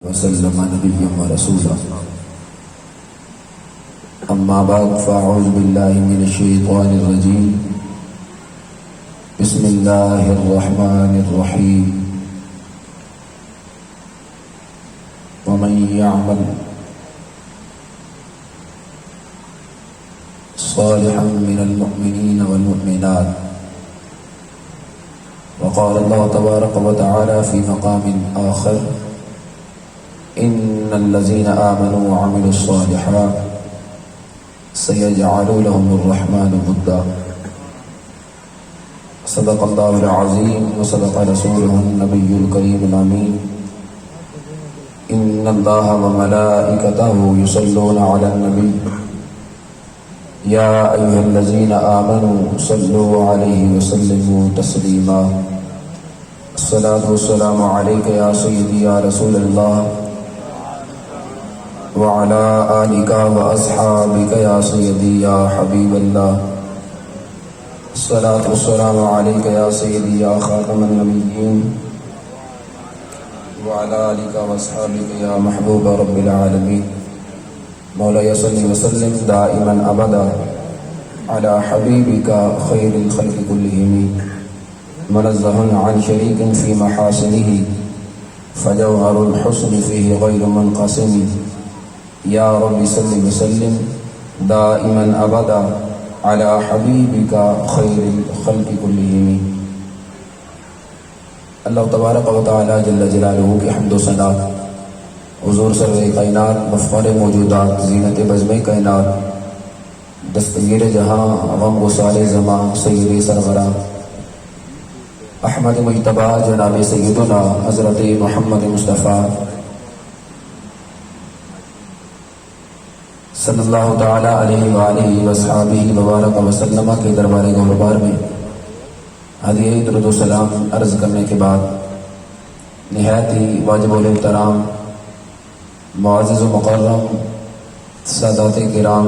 وسلم نبيا ورسولا أما بعد فأعوذ بالله من الشيطان الرجيم بسم الله الرحمن الرحيم ومن يعمل صالحا من المؤمنين والمؤمنات وقال الله تبارك وتعالى في مقام آخر إن الذين آمنوا وعملوا الصالحات سيجعل لهم الرحمن ودا صدق الله العظيم وصدق رسوله النبي الكريم الأمين إن الله وملائكته يصلون على النبي يا أيها الذين آمنوا صلوا عليه وسلموا تسليما الصلاة والسلام عليك يا سيدي يا رسول الله وعلى آلك وأصحابك يا سيدي يا حبيب الله الصلاة والسلام عليك يا سيدي يا خاتم النبيين وعلى آلك وأصحابك يا محبوب رب العالمين مولاي صل وسلم دائما أبدا على حبيبك خير الخلق كلهم منزه عن شريك في محاسنه فجوهر الحسن فيه غير منقسم یا رب صل وسلم دائما ابدا على حبیبک خیر الخلق کلہم۔ اللہ تبارک و تعالی جل جلالہ کی حمد و ثنا حضور سرور کائنات مفخر موجودات زینت بزم کائنات دستگیر جہاں غم گسار زماں سید سرورہ احمد مجتبی جناب سیدنا حضرت محمد مصطفیٰ صلی اللہ تعالی علیہ وآلہ وصحابہ وبارک وسلم کے دربار گوہربار میں ہدیہ درود و سلام عرض کرنے کے بعد نہایت ہی واجب الاحترام معزز و مکرم سادات کرام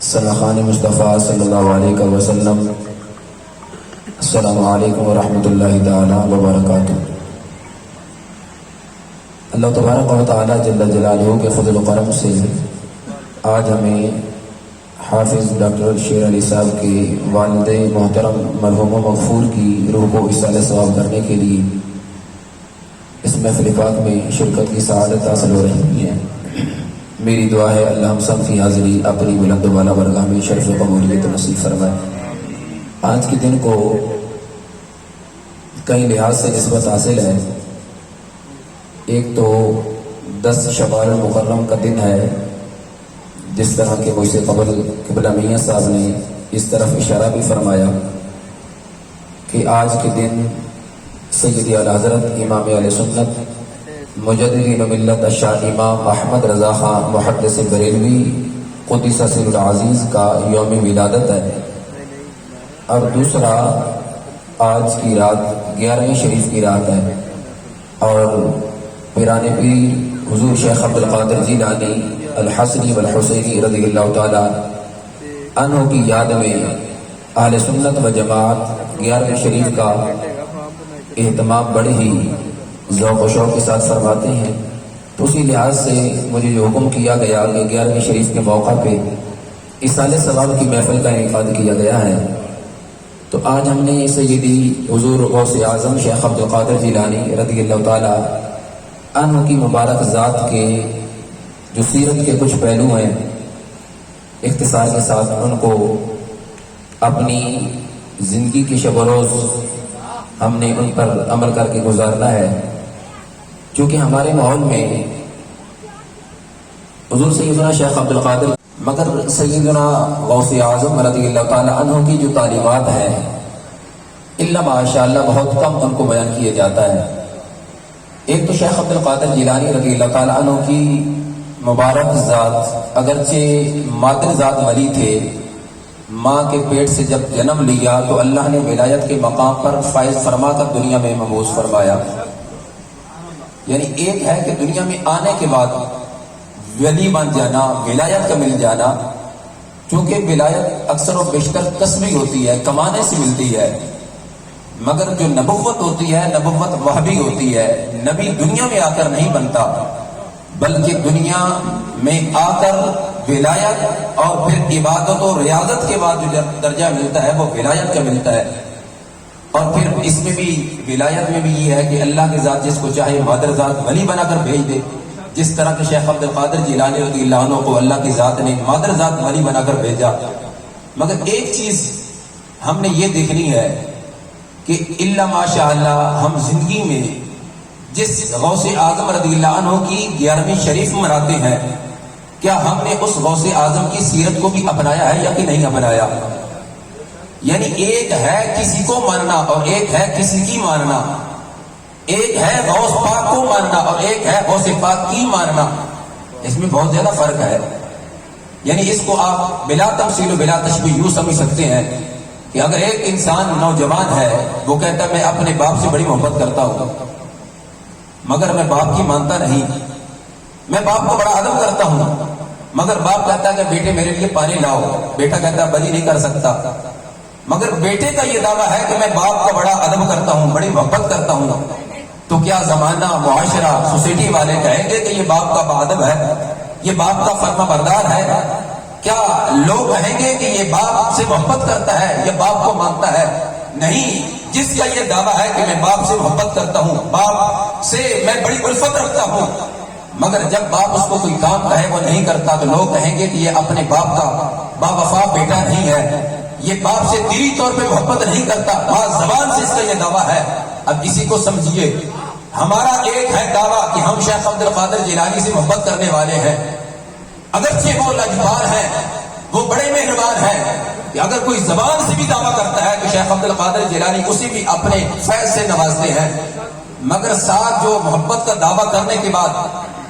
سرخان مصطفیٰ صلی اللہ علیہ وسلم السلام علیکم ورحمۃ اللہ تعالی وبرکاتہ۔ اللہ تبارک و تعالی جل جلالہ کے فضل و کرم سے آج ہمیں حافظ ڈاکٹر شیر علی صاحب کے والد محترم مرحوم و مغفور کی روح کو اصالہ ثواب کرنے کے لیے اس محفل پاک میں شرکت کی سعادت حاصل ہو رہی ہے۔ میری دعا ہے اللہ ہم سب کی حاضری اپنی بلند والا برگاہ میں شرف قبولیت نصیب فرمائے۔ آج کے دن کو کئی لحاظ سے نسبت حاصل ہے۔ ایک تو 10 شوال المحرم کا دن ہے، جس طرح کہ مجھ سے قبل قبلہ میاں صاحب نے اس طرف اشارہ بھی فرمایا کہ آج کے دن سید اعلیٰ حضرت امام اہل سنت مجدد ملت شاہ امام احمد رضا خان محدث بریلوی قدس سر العزیز کا یوم ولادت ہے، اور دوسرا آج کی رات 11ویں شریف کی رات ہے، اور پیران پیر حضور شیخ عبد القادر جیلانی الحسنی والحسینی رضی اللہ تعالی عنہ کی یاد میں اہل سنت و جماعت 11ویں شریف کا اہتمام بڑے ہی ذوق و شوق کے ساتھ فرماتے ہیں۔ تو اسی لحاظ سے مجھے جو حکم کیا گیا کہ 11ویں شریف کے موقع پہ اصالہ ثواب کی محفل کا انعقاد کیا گیا ہے، تو آج ہم نے سیدی حضور غوث اعظم شیخ عبد القادر جیلانی رضی اللہ تعالی عنہ کی مبارک ذات کے جو سیرت کے کچھ پہلو ہیں اختصار کے ساتھ ان کو اپنی زندگی کی شب و روز ہم نے ان پر عمل کر کے گزارنا ہے، چونکہ ہمارے ماحول میں حضور سیدنا شیخ عبد القادر مگر سیدنا غوث اعظم رضی اللہ تعالی عنہ کی جو تعلیمات ہیں الا ماشاءاللہ بہت کم ان کو بیان کیا جاتا ہے۔ ایک تو شیخ عبد القادر جیلانی رضی اللہ تعالی عنہ کی مبارک ذات اگرچہ مادر ذات ولی تھے، ماں کے پیٹ سے جب جنم لیا تو اللہ نے ولایت کے مقام پر فائز فرما کر دنیا میں مبعوث فرمایا۔ یعنی ایک ہے کہ دنیا میں آنے کے بعد ولی بن جانا، ولایت کا مل جانا، چونکہ ولایت اکثر و بیشتر کسبی ہوتی ہے، کمانے سے ملتی ہے، مگر جو نبوت ہوتی ہے نبوت وہبی ہوتی ہے. نبی دنیا میں آ کر نہیں بنتا بلکہ دنیا میں آ کر ولایت اور پھر عبادت و ریاضت کے بعد جو درجہ ملتا ہے وہ ولایت کا ملتا ہے. اور پھر اس میں بھی ولایت میں بھی یہ ہے کہ اللہ کی ذات جس کو چاہے مادر ذات ولی بنا کر بھیج دے. جس طرح کہ شیخ عبد القادر جیلانی رضی اللہ عنہ کو اللہ کی ذات نے مادر ذات ولی بنا کر بھیجا. مگر ایک چیز ہم نے یہ دیکھنی ہے کہ الا ماشاء اللہ ہم زندگی میں جس غوث اعظم رضی اللہ عنہ کی 11ویں شریف مناتے ہیں کیا ہم نے اس غوث اعظم کی سیرت کو بھی اپنایا ہے یا کہ نہیں اپنایا؟ یعنی ایک ہے کسی کو ماننا اور ایک ہے کسی کی ماننا، ایک ہے غوث پاک کو ماننا اور ایک ہے غوث پاک کی ماننا. اس میں بہت زیادہ فرق ہے. یعنی اس کو آپ بلا تمثیل و بلا تشبیہ یوں سمجھ سکتے ہیں کہ اگر ایک انسان نوجوان ہے وہ کہتا ہے میں اپنے باپ سے بڑی محبت کرتا ہوں مگر میں باپ کی مانتا نہیں، میں باپ کو بڑا ادب کرتا ہوں مگر باپ کہتا ہے کہ بیٹے میرے لیے پانی لاؤ، بیٹا کہتا ہے بلی نہیں کر سکتا. مگر بیٹے کا یہ دعویٰ ہے کہ میں باپ کا بڑا ادب کرتا ہوں بڑی محبت کرتا ہوں، تو کیا زمانہ معاشرہ سوسائٹی والے کہیں گے کہ یہ باپ کا باادب ہے، یہ باپ کا فرما بردار ہے؟ کیا لوگ کہیں گے کہ یہ باپ سے محبت کرتا ہے یا باپ کو مانتا ہے؟ نہیں. جس کا یہ دعویٰ ہے کہ میں باپ سے محبت کرتا ہوں، باپ سے میں بڑی الفت رکھتا ہوں، مگر جب باپ اس کو کوئی کام کہے وہ نہیں کرتا تو لوگ کہیں گے کہ یہ اپنے باپ کا باوفا بیٹا نہیں ہے، یہ باپ سے دلی طور پہ محبت نہیں کرتا. زبان سے اس کا یہ دعویٰ ہے. اب اسی کو سمجھیے، ہمارا ایک ہے دعویٰ کہ ہم شیخ عبد القادر جیلانی سے محبت کرنے والے ہیں، اگرچہ وہ لجپال ہیں، وہ بڑے مہربان ہیں، کہ اگر کوئی زبان سے بھی دعویٰ کرتا ہے تو شیخ عبد القادر جیلانی اسی بھی اپنے فیض سے نوازتے ہیں. مگر ساتھ جو محبت کا دعویٰ کرنے کے بعد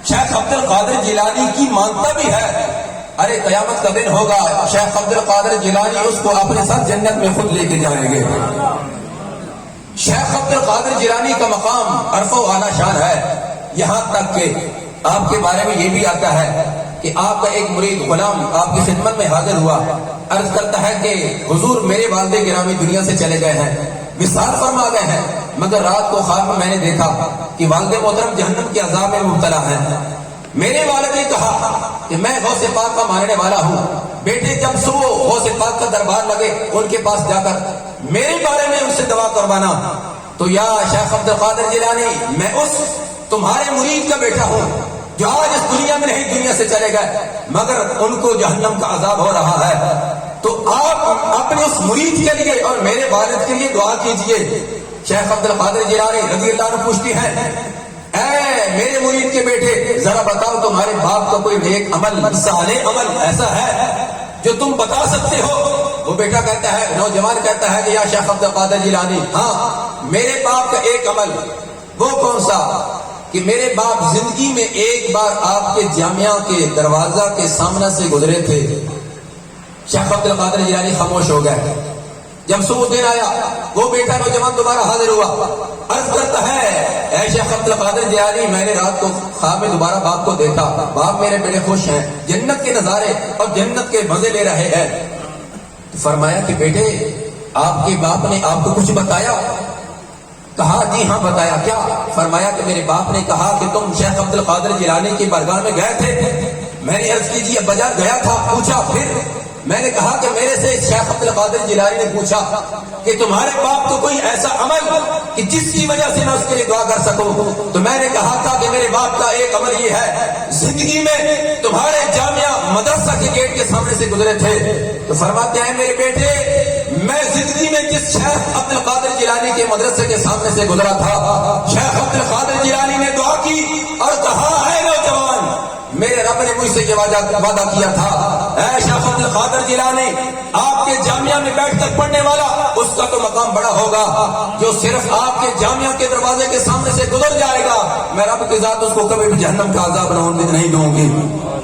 شیخ عبد القادر جیلانی کی مانتا بھی ہے، ارے قیامت کا دن ہوگا شیخ عبد القادر جیلانی اس کو اپنے ساتھ جنت میں خود لے کے جائیں گے. شیخ عبد القادر جیلانی کا مقام عرف و اعلیٰ شان ہے، یہاں تک کہ آپ کے بارے میں یہ بھی آتا ہے کہ آپ کا ایک مرید غلام آپ کی خدمت میں حاضر ہوا، عرض کرتا ہے کہ حضور میرے والد گرامی دنیا سے چلے گئے ہیں، وصال فرما گئے ہیں، مگر رات کو خواب میں نے دیکھا کہ والد محترم جہنم کے عذاب میں مبتلا ہیں. میرے والد نے کہا کہ میں غوث پاک کا ماننے والا ہوں، بیٹے جب صبح غوث پاک کا دربار لگے ان کے پاس جا کر میرے بارے میں ان سے دعا کروانا. تو یا شیخ عبد القادر جیلانی میں اس تمہارے مرید کا بیٹا ہوں جو آج اس دنیا میں نہیں دنیا سے چلے گئے مگر ان کو جہنم کا عذاب ہو رہا ہے، تو آپ اپنے اس مرید کے لیے اور میرے والد کے لیے دعا کیجئے. شیخ عبد القادر جیلانی رضی اللہ عنہ پوچھتی ہیں اے میرے مرید کے بیٹے ذرا بتاؤ تمہارے باپ کا کوئی نیک عمل صالح عمل ایسا ہے جو تم بتا سکتے ہو؟ وہ بیٹا کہتا ہے، نوجوان کہتا ہے کہ یا شیخ عبد القادر جیلانی ہاں میرے باپ کا ایک عمل. وہ کون سا؟ کہ میرے باپ زندگی میں ایک بار آپ کے جامعہ کے دروازہ کے سامنے سے گزرے تھے. شیخ عبد القادر جیلانی خاموش ہو گئے. جب صبح دن آیا وہ بیٹا نوجوان دوبارہ حاضر ہوا، عرض کرتا ہے اے شیخ عبد القادر جیلانی میں نے رات کو خواب میں دوبارہ باپ کو دیکھا، باپ میرے بڑے خوش ہیں، جنت کے نظارے اور جنت کے مزے لے رہے ہیں. فرمایا کہ بیٹے آپ کے باپ نے آپ کو کچھ بتایا؟ کہا جی ہاں بتایا. کیا؟ فرمایا کہ میرے باپ نے کہا کہ تم شیخ عبد القادر جیلانی کی بارگاہ میں گئے تھے. میں نے عرض کی جی ابا گیا تھا. پوچھا پھر؟ میں نے کہا کہ میرے سے شیخ عبد القادر جیلانی نے پوچھا کہ تمہارے باپ کو کوئی ایسا عمل کہ جس کی وجہ سے میں اس کے لیے دعا کر سکوں؟ تو میں نے کہا تھا کہ میرے باپ کا ایک عمل یہ ہے زندگی میں تمہارے جامعہ مدرسہ کے گیٹ کے سامنے سے گزرے تھے. تو فرماتے ہیں میرے بیٹے میں زندگی میں جس شیخ عبد القادر جیلانی کے مدرسے کے سامنے سے گزرا تھا شیخ عبد القادر جیلانی نے دعا کی اور کہا ہے نوجوان میرے رب نے مجھ سے یہ وعدہ کیا تھا اے شیخ عبد القادر جیلانی آپ کے جامعہ میں بیٹھ کر پڑھنے والا اس کا تو مقام بڑا ہوگا جو صرف آپ کے جامعہ کے دروازے کے سامنے سے گزر جائے گا، میں رب کی ذات اس کو کبھی بھی جہنم کا عذاب نہیں دوں گی.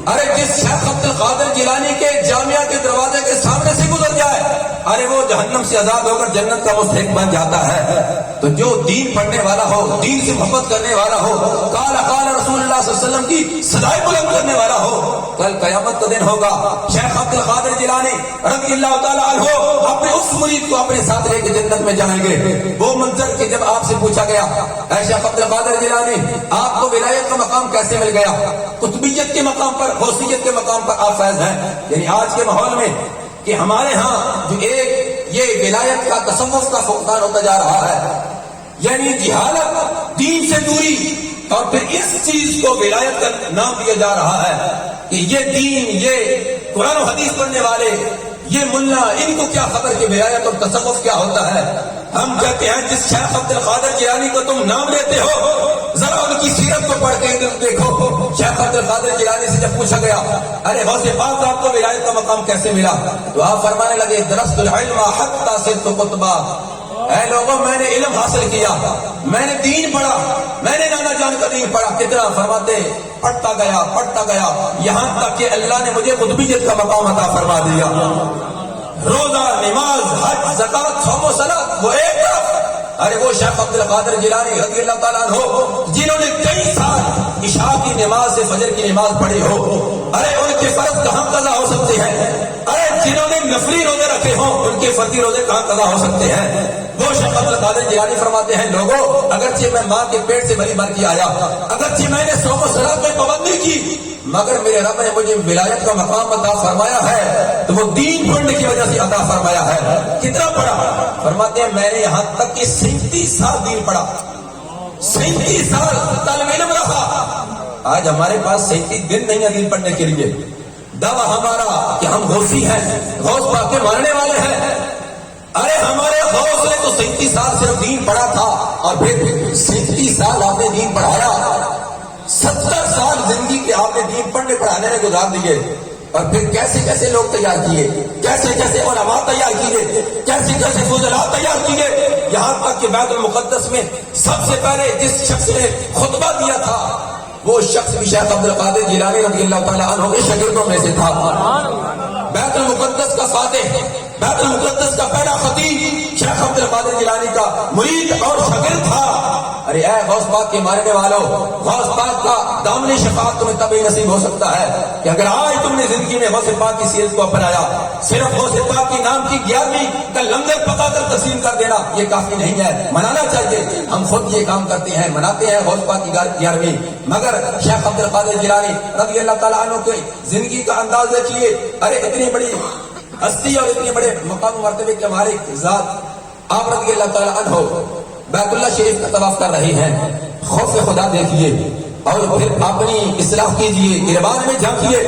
ارے جس شیخ عبد القادر جیلانی کے جامعہ کے دروازے کے سامنے سے گزر جائے ارے وہ جہنم سے آزاد ہو کر جنت کا مستحق بن جاتا ہے. تو جو دین پڑھنے والا ہو، دین سے محبت کرنے والا ہو، قال رسول اللہ صلی اللہ علیہ وسلم کی صدائے بلند کرنے والا ہو. کل قیامت کا دن ہوگا. شیخ عبد القادر جیلانی رضی اللہ تعالیٰ عنہ اپنے اس مرید کو اپنے ساتھ لے کے جنت میں جائیں گے. وہ منظر کہ جب آپ سے پوچھا گیا اے شیخ عبد القادر جیلانی آپ کو ولایت کا مقام کیسے مل گیا؟ قطبیت کے مقام پر، غوثیت کے مقام پر آپ فیض ہیں. یعنی آج کے ماحول میں کہ ہمارے ہاں جو ایک یہ ولایت کا تصوف کا فقدان ہوتا جا رہا ہے، یعنی جہالت، دین سے دوری، اور پھر اس چیز کو ولایت کا نام دیا جا رہا ہے کہ یہ دین، یہ قرآن و حدیث پڑھنے والے، یہ ملا، ان کو کیا خبر کہ ولایت اور تصوف کیا ہوتا ہے. ہم کہتے ہیں جس شیخ عبد القادر جیلانی کو تم نام لیتے ہو، ذرا ان کی سیرت کو پڑھ کے دیکھو. شیخ عبد القادر جیلانی سے جب پوچھا گیا ارے غوث پاک آپ کو ولایت کا مقام کیسے ملا، تو آپ فرمانے لگے درست العلم حتی صرت قطبا. اے لوگوں میں نے علم حاصل کیا، میں نے دین پڑھا، میں نے نانا جان کا دین پڑھا. کتنا فرماتے پڑھتا گیا یہاں تک کہ اللہ نے مجھے قطبیت کا مقام عطا فرما دیا. روزہ، نماز، حج، زکات، صوم و صلاۃ وہ ایک طرف، ارے وہ شیخ عبد القادر جیلانی رضی اللہ تعالیٰ عنہ جنہوں نے کئی سال عشاء کی نماز سے فجر کی نماز پڑھی ہو، ارے ان کے فرض کہاں قضا ہو سکتے ہیں؟ ارے جنہوں نے نفلی روزے رکھے ہوں ان کے فردی روزے کہاں قضا ہو سکتے ہیں؟ وہ شیخ عبد القادر جیلانی فرماتے ہیں لوگوں اگرچہ میں ماں کے پیٹ سے بھری بھر کے آیا، اگرچہ میں نے صوم و صلاۃ میں پابندی کی، مگر میرے رب نے مجھے ولایت کا مقام عطا فرمایا ہے تو وہ دین پڑھنے کی وجہ سے عطا فرمایا ہے. کتنا پڑھا؟ فرماتے ہیں میں نے یہاں تک کہ 37 سال دین پڑھا، 37 سال طالب علم رہا. آج ہمارے پاس 37 دن نہیں ہے دین پڑھنے کے لیے. دعویٰ ہمارا کہ ہم غوثی ہیں، غوث پاک کے ماننے والے ہیں. ارے ہمارے غوث نے تو 37 سال صرف دین پڑھا تھا اور پھر 37 سال آپ نے دین پڑھایا. 70 سال زندگی کے آپ نے دین پڑھنے پڑھانے میں گزار دیے، اور پھر کیسے کیسے لوگ تیار کیے، کیسے کیسے علماء تیار کیے، کیسے کیسے فضلاء تیار کیے. یہاں تک کہ بیت المقدس میں سب سے پہلے جس شخص نے خطبہ دیا تھا وہ شخص بھی شیخ عبد القادر جیلانی رضی اللہ تعالیٰ عنہ کے شاگردوں میں سے تھا. بیت المقدس کا فاتح، بیت المقدس کا پہلا خطیب شیخ عبد القادر جیلانی کا مرید اور شاگرد تھا. ارے اے غوث پاک کے ماننے والوں، غوث پاک کا دامن شفاعت تمہیں تبھی نصیب ہو سکتا ہے کہ اگر آج تم نے زندگی میں غوث پاک کی سیرت کو اپنایا. صرف غوث پاک کے نام کی 11ویں کا لنگر پکا کر تقسیم کر دینا یہ کافی نہیں ہے، منانا چاہیے. ہم خود یہ کام کرتے ہیں، مناتے ہیں غوث پاک کی 11ویں، مگر شیخ عبد القادر جیلانی رضی اللہ تعالیٰ عنہ کی زندگی کا انداز دیکھیے. ارے اتنی بڑی ہستی اور اتنے بڑے مقام و مرتبے کے ہمارے ذات آپ رضی اللہ تعالیٰ عنہ بیت اللہ شریف کا طواف کر رہے ہیں. خوف خدا دیکھیے اور پھر اپنی اصلاح کیجیے، گریبان میں جھانکیے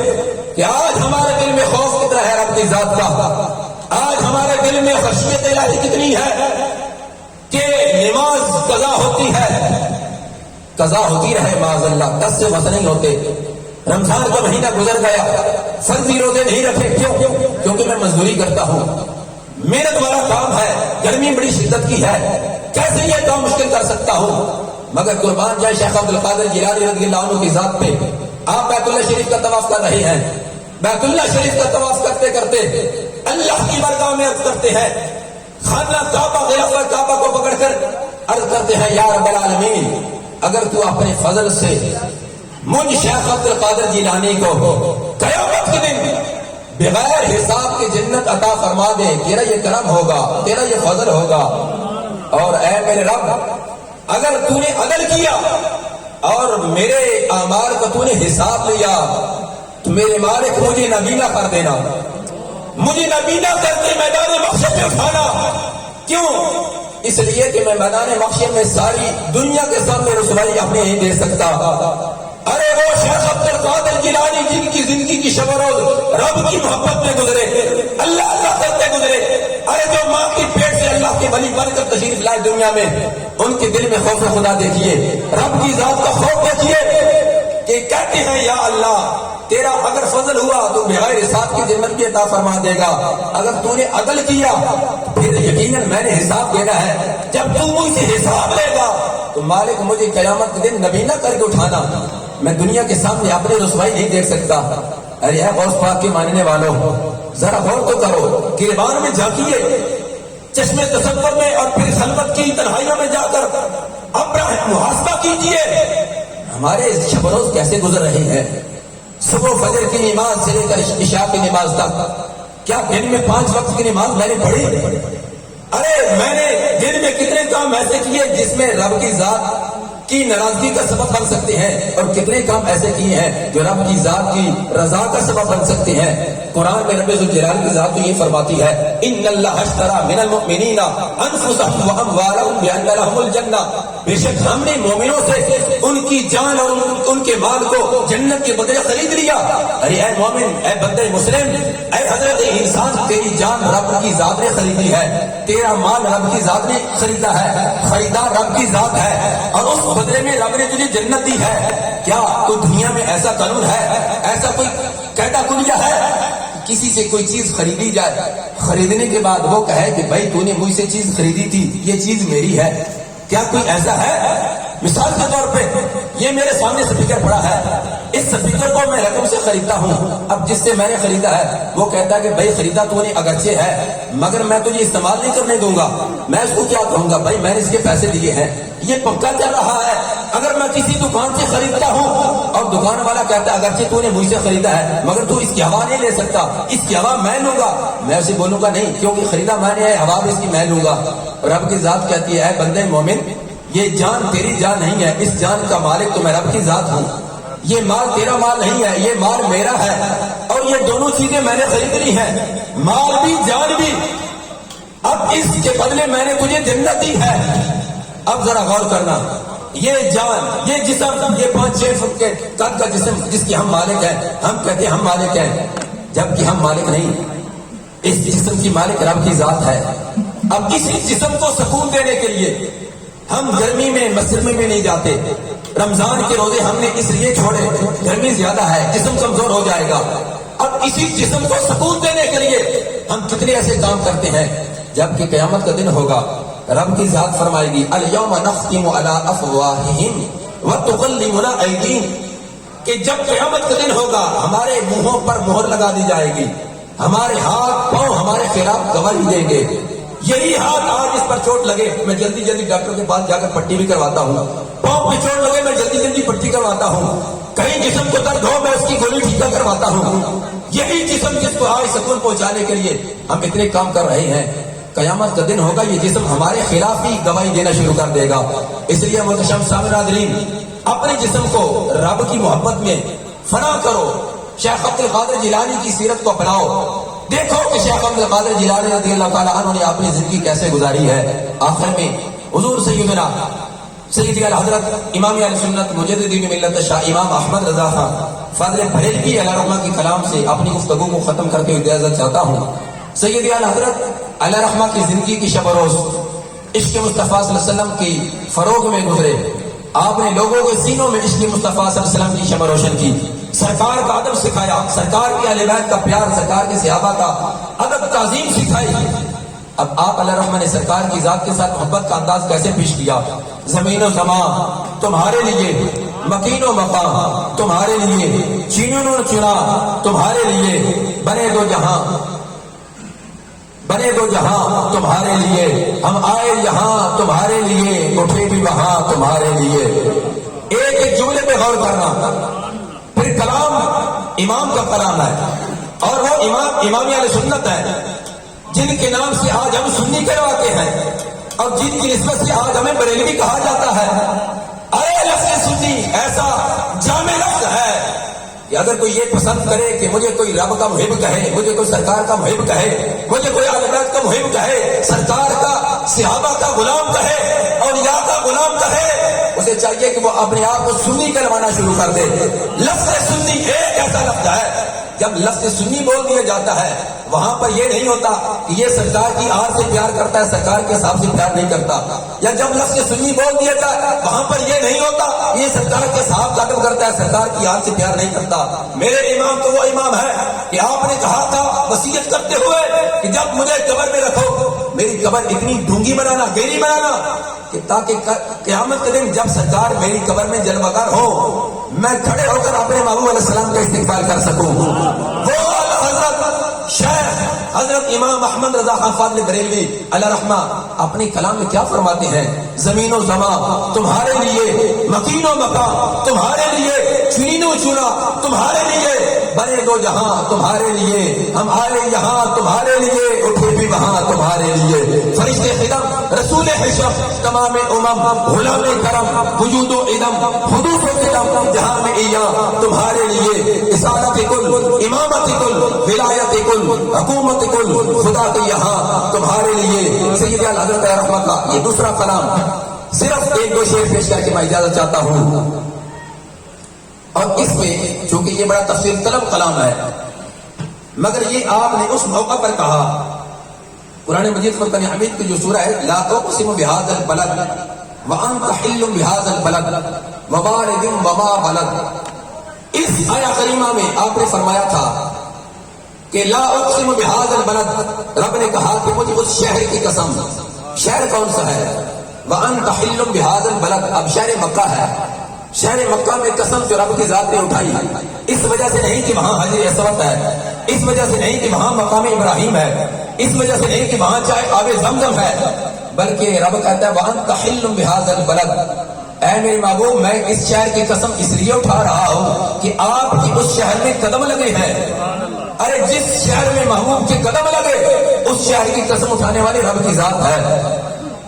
کہ آج ہمارے دل میں خوف کتنا ہے رب کی ذات کا. آج ہمارے دل میں خشیت الہی کتنی ہے کہ نماز قضا ہوتی ہے، قضا ہوتی رہے معاذ اللہ، 10 سے بس نہیں ہوتے. رمضان کا مہینہ گزر گیا، فرضی روزے نہیں رکھے. کیوں؟ کیونکہ میں مزدوری کرتا ہوں، محنت والا کام ہے، گرمی بڑی شدت کی ہے، کیسے یہ کام مشکل کر سکتا ہوں. مگر قربان جائے شیخ عبد القادر جیلانی رضی اللہ عنہ کی ذات پہ. آپ بیت اللہ شریف کا طواف کر رہے ہیں، بیت اللہ شریف کا طواف کرتے کرتے اللہ کی بارگاہ میں عرض کرتے ہیں، خانہ کعبہ غلاف کعبہ کو پکڑ کر عرض کرتے ہیں یا رب العالمین اگر تو اپنے فضل سے مجھ شیخ عبد القادر جیلانی کو قیامت کے دن بغیر حساب کی جنت عطا فرما دے، تیرا یہ کرم ہوگا، تیرا یہ فضل ہوگا. اور اے میرے رب اگر تو نے عدل کیا اور میرے اعمال کا تو نے حساب لیا تو میرے مالک مجھے نبینا کر دینا، مجھے نبینا کر کے میدان محشر میں اٹھانا. کیوں؟ اس لیے کہ میں میدان محشر میں ساری دنیا کے سامنے رسوائی اپنی نہیں دے سکتا. ارے وہ شیخ عبد القادر جیلانی جن کی زندگی کی شب و روز رب کی محبت میں گزرے، اللہ اللہ کرتے گزرے. ارے جو ماں کی پیٹ سے اللہ کے ولی بن کر تشریف لائے دنیا میں، ان کے دل میں خوف خدا دیکھیے، رب کی ذات کا خوف دیکھیے کہ کہتے ہیں یا اللہ تیرا اگر فضل ہوا تو بغیر حساب کی جنت بھی عطا فرما دے گا، اگر تو نے عدل کیا پھر یقیناً میں نے حساب دینا ہے. جب تو مجھ سے حساب لے گا تو مالک مجھے قیامت کے دن نبینا کر کے اٹھانا، میں دنیا کے سامنے اپنی رسوائی نہیں دیکھ سکتا. ارے اے غوث پاک کے ماننے والوں ذرا غور تو کرو، گریبان میں جھانکیے، چشمے تصور میں اور پھر خلوت کی تنہائیوں میں جا کر اپنا محاسبہ کیجیے. ہمارے شب روز کیسے گزر رہے ہیں؟ صبح فجر کی نماز سے لے کر عشاء کی نماز تک کیا دن میں 5 وقت کی نماز میں نے پڑھی؟ ارے میں نے دن میں کتنے کام ایسے کیے جس میں رب کی ذات کی ناراضگی کا سبب بن سکتے ہیں، اور کتنے کام ایسے کیے ہیں جو رب کی ذات کی رضا کا سبب بن سکتے ہیں۔ قرآن میں رب ذوالجلال کی ذات تو یہ فرماتی ہے ان اللہ اشترى من المؤمنین انفسهم واموالهم بان لهم الجنہ، بے شک ہم نے مومنوں سے ان کی جان اور ان کے مال کو جنت کے بدلے خرید لیا۔ ارے اے مومن، اے بندے مسلم، اے حضرت انسان، تیری جان رب کی ذات نے خریدی ہے، تیرا مال رب کی ذات نے خریدا ہے، خریدار رب کی ذات ہے، اور اس بدلے میں رب نے تجھے جنت دی ہے۔ کیا کوئی دنیا میں ایسا قانون ہے، ایسا کوئی قاعدہ کلیہ ہے کسی سے کوئی چیز خریدی جائے، خریدنے کے بعد وہ کہے کہ بھائی تو نے مجھ سے چیز خریدی تھی، یہ چیز میری ہے؟ کیا کوئی ایسا ہے؟ مثال کے طور پہ یہ میرے سامنے سپیکر پڑا ہے، اس سپیکر کو میں رقم سے خریدتا ہوں، اب جس سے میں نے خریدا ہے وہ کہتا ہے کہ بھائی خریدا تو نے اگرچہ ہے مگر میں تجھے استعمال نہیں کرنے دوں گا، میں اس کو کیا کہوں گا؟ بھائی میں نے اس کے پیسے دیے ہیں، یہ پکا چل رہا ہے۔ اگر میں کسی دکان سے خریدتا ہوں اور دکان والا کہتا ہے اگرچہ تو نے مجھ سے خریدا ہے مگر تو اس کی ہوا نہیں لے سکتا، اس کی ہوا میں لوں گا، میں اسے بولوں گا نہیں کیونکہ خریدا میں نے ہے، ہوا بھی اس کی میں لوں گا۔ رب کی ذات کہتی ہے اے بندے مومن، یہ جان تیری جان نہیں ہے، اس جان کا مالک تو میں رب کی ذات ہوں، یہ مال تیرا مال نہیں ہے، یہ مال میرا ہے، اور یہ دونوں چیزیں میں نے خرید لی ہیں، مال بھی جان بھی۔ اب اس کے بدلے میں نے تجھے جنت دی ہے۔ اب ذرا غور کرنا، یہ جان، یہ جسم، یہ 5-6 فٹ کے قد کا جسم جس کی ہم مالک ہیں، ہم کہتے ہیں ہم مالک ہیں جبکہ ہم مالک نہیں، اس جسم کی مالک رب کی ذات ہے۔ اب اسی جسم کو سکون دینے کے لیے ہم گرمی میں مسجد میں بھی نہیں جاتے، رمضان کے روزے ہم نے اس لیے چھوڑے گرمی زیادہ ہے، جسم کمزور ہو جائے گا۔ اب اسی جسم کو سکون دینے کے لیے ہم کتنے ایسے کام کرتے ہیں، جبکہ قیامت کا دن ہوگا رب کی ذات فرمائے گی الیوم نختم علی افواہہم وتکلمنا ایدیہم، کہ جب قیامت کا دن ہوگا ہمارے منہوں پر مہر لگا دی جائے گی، ہمارے ہاتھ پاؤں ہمارے خلاف گواہی دیں گے۔ یہی ہاتھ آج اس پر چوٹ لگے میں جلدی جلدی ڈاکٹر کے پاس جا کر پٹی بھی کرواتا ہوں، پاؤں پہ چوٹ لگے میں جلدی جلدی پٹی کرواتا ہوں، کہیں جسم کو درد ہو میں اس کی گولی ٹھیکا کرواتا ہوں۔ یہی جسم جس کو آج سکون پہنچانے کے لیے ہم اتنے کام کر رہے ہیں، قیامت کا دن ہوگا یہ جسم ہمارے خلاف ہی گواہی دینا شروع کر دے گا۔ اس لیے محترم سامعین، اپنے جسم کو رب کی محبت میں فنا کرو، شیخ عبد القادر جیلانی کی سیرت کو اپناؤ، دیکھو کہ شیخ عبد القادر جیلانی رضی اللہ تعالیٰ عنہ نے اپنی زندگی کیسے گزاری ہے۔ آخر میں حضور سیدنا سیدی الحضرت امام اہل سنت مجدد دین ملت شاہ امام احمد رضا خان فاضل بریلوی علیہ رحمہ کی کلام سے اپنی گفتگو کو ختم کر کے اجازت چاہتا ہوں۔ سیدی الحضرت علیہ رحمہ کی زندگی کی شب و روز عشق مصطفیٰ صلی اللہ علیہ وسلم کی فروغ میں گزرے، آپ نے لوگوں کے سینوں میں عشق مصطفیٰ صلی اللہ علیہ وسلم کی شمع روشن کی، سرکار کا ادب سکھایا، سرکار کے اہل بیت کا پیار، سرکار کے صحابہ کا ادب تعظیم سکھائی۔ اب آپ علیہ رحمہ نے سرکار کی ذات کے ساتھ محبت کا انداز کیسے پیش کیا؟ زمین و زمان تمہارے لیے، مکین و مقام تمہارے لیے، چینوں و چنا تمہارے لیے، بنے دو جہاں تمہارے لیے، ہم آئے یہاں تمہارے لیے، اٹھے بھی وہاں تمہارے لیے۔ ایک ایک جملے پہ غور کرنا، پھر کلام امام کا کلام ہے، اور وہ امام اہل سنت ہے جن کے نام سے آج ہم سنی کرواتے ہیں اور جن کی نسبت سے آج ہمیں بریلوی کہا جاتا ہے۔ ارے لفظ سنی ایسا جامع لفظ ہے کہ اگر کوئی یہ پسند کرے کہ مجھے کوئی رب کا محب کہے، مجھے کوئی سرکار کا محب کہے، مجھے کوئی اہل بیت کا محب کہے، سرکار کا صحابہ کا غلام کہے، اولیاء کا غلام کہے، اسے چاہیے کہ وہ اپنے آپ کو سنی کہلوانا شروع کر دے۔ لفظ سنی ایک ایسا لفظ ہے، جب لفظ سنی بول دیا جاتا ہے وہاں پر یہ نہیں ہوتا کہ یہ سرکار کی آڑ سے پیار کرتا ہے، سرکار کے حساب سے پیار نہیں کرتا، یا جب لفظ سنی بول دیا جاتا ہے وہاں پر یہ نہیں ہوتا یہ سرکار کے صاحب کا ادب کرتا ہے، سرکار کی آڑ سے پیار نہیں کرتا۔ میرے امام تو وہ امام ہے کہ آپ نے کہا تھا وصیت کرتے ہوئے کہ جب مجھے قبر میں رکھو میری قبر اتنی ڈونگی بنانا، گہری بنانا کہ تاکہ قیامت کے دن جب سرکار میری قبر میں جلوگر ہو میں کھڑے ہو کر اپنے محبوب علیہ السلام کا استقبال کر سکوں۔ وہ حضرت شیخ حضرت امام احمد رضا خان فاضل بریلوی علیہ رحمہ اپنی کلام میں کیا فرماتے ہیں؟ زمین و زمان تمہارے لیے، مکین و مکان تمہارے لیے، چنین و چنا تمہارے لیے، بنے دو جہاں تمہارے لیے، ہم آئے یہاں تمہارے لیے، اٹھے بھی وہاں تمہارے لیے، فرشتے خدم رسول حشم تمام امم غلام کرم وجود و علم حدوث و قدم جہاں میں ایاں تمہارے لیے، رسالت کل امامت کل ولایت کل حکومت کل خدا کے یہاں تمہارے لیے۔ سید حضرت رحمت کا یہ دوسرا کلام، صرف ایک دو شعر پیش کر کے میں اجازت چاہتا ہوں، اور اس میں چونکہ یہ بڑا تفصیل طلب کلام ہے، مگر یہ آپ نے اس موقع پر کہا، قرآن مجید فرقان حمید کی جو سورہ ہے، لا اقسم بهذا البلد وانت حل بهذا البلد ووالد وما ولد، اس آیا کریمہ میں آپ نے فرمایا تھا کہ لا اقسم بهذا البلد، رب نے کہا کہ مجھے اس شہر کی قسم، شہر کون سا ہے؟ وانت حل بهذا البلد، اب شہر مکہ ہے، شہر مکہ میں قسم جو رب کی ذات نے اٹھائی، اس وجہ سے نہیں کہ وہاں حجر اسود ہے، اس وجہ سے نہیں کہ وہاں مقام ابراہیم ہے، اس وجہ سے نہیں کہ وہاں چاہے آب زمزم ہے، بلکہ رب کہتا ہے وانت حل بهذا البلد، اے میرے محبوب میں اس شہر کی قسم اس لیے اٹھا رہا ہوں کہ آپ کی اس شہر میں قدم لگے ہیں، ارے جس شہر میں محبوب کے قدم لگے اس شہر کی قسم اٹھانے والی رب کی ذات ہے۔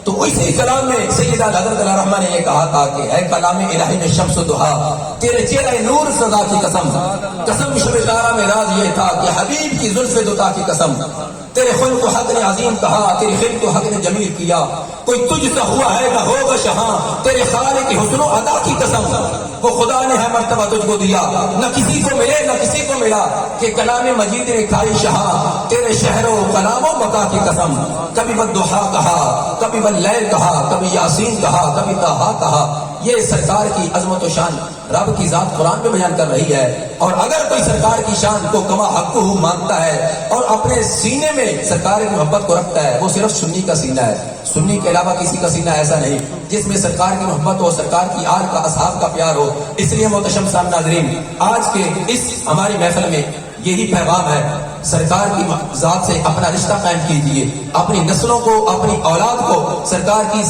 تو اسی کلام میں سیدہ حضرت علیہ رحمہ نے یہ کہا تھا کہ اے کلام الہی میں شمس و ضحیٰ تیرے چہرہ نور سزا کی قسم، قسم شب تارا میں راز یہ تھا کہ حبیب کی زلف دتا کی قسم، تیرے خلق و حق نے عظیم کہا، تیری خلق و حق نے جمیل کیا، کوئی تجھ سا ہوا ہے نہ ہوگا شہاں، تیرے خالق کی حسن و ادا کی قسم، وہ خدا نے ہے مرتبہ تجھ کو دیا، نہ کسی کو ملے نہ کسی کو ملا، کہ کلام مجید نے کھائی شہاں، تیرے شہر و کلام و مکہ کی قسم، کبھی والضحیٰ کہا، کبھی واللیل کہا، کبھی یاسین کہا، کبھی طٰہٰ کہا، یہ سرکار کی عظمت و شان رب کی ذات قرآن میں بیان کر رہی ہے۔ اور اگر کوئی سرکار کی شان کو کما حق مانتا ہے اور اپنے سینے میں سرکار کی محبت کو رکھتا ہے، وہ صرف سنی کا سینہ ہے، سنی کے علاوہ کسی کا سینہ ایسا نہیں جس میں سرکار کی محبت ہو، سرکار کی آل کا اصحاب کا پیار ہو۔ اس لیے محتشم صاحب ناظرین، آج کے اس ہماری محفل میں یہی پیغام ہے، سرکار کی ذات سے اپنا رشتہ قائم کیجیے، اپنی نسلوں کو، اپنی اولاد کو سرکار کی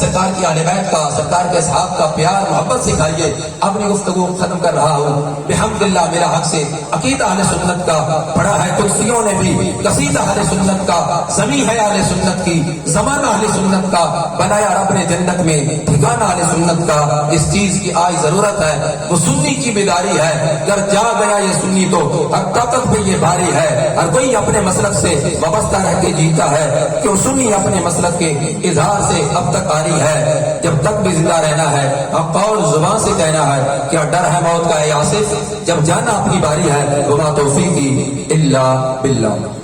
اہل بیت کا، سرکار کے اصحاب کا پیار محبت سکھائیے۔ اپنی گفتگو ختم کر رہا ہوں بحمداللہ، میرا حق سے عقیدہ اہل سنت کا پڑھا ہے قدسیوں نے بھی، قصیدہ اہل سنت کا، زمین ہے اہل سنت کی، زمانہ اہل سنت کا، بنایا رب نے جنت میں ٹھکانہ اہل سنت کا۔ اس چیز کی آج ضرورت ہے، وہ سنی کی بیداری ہے، اگر جا گیا یہ سنی تو ہر طاقت پہ یہ بھاری ہے۔ ہر کوئی اپنے مسلک سے وابستہ رہ کے جیتا ہے، کیوں سنی اپنے مسلک کے اظہار سے اب تک آری ہے، جب تک بھی زندہ رہنا ہے اب قول زبان سے کہنا ہے، کیا ڈر ہے موت کا اے آصف، جب جانا اپنی باری ہے، وما توفیقی الا باللہ۔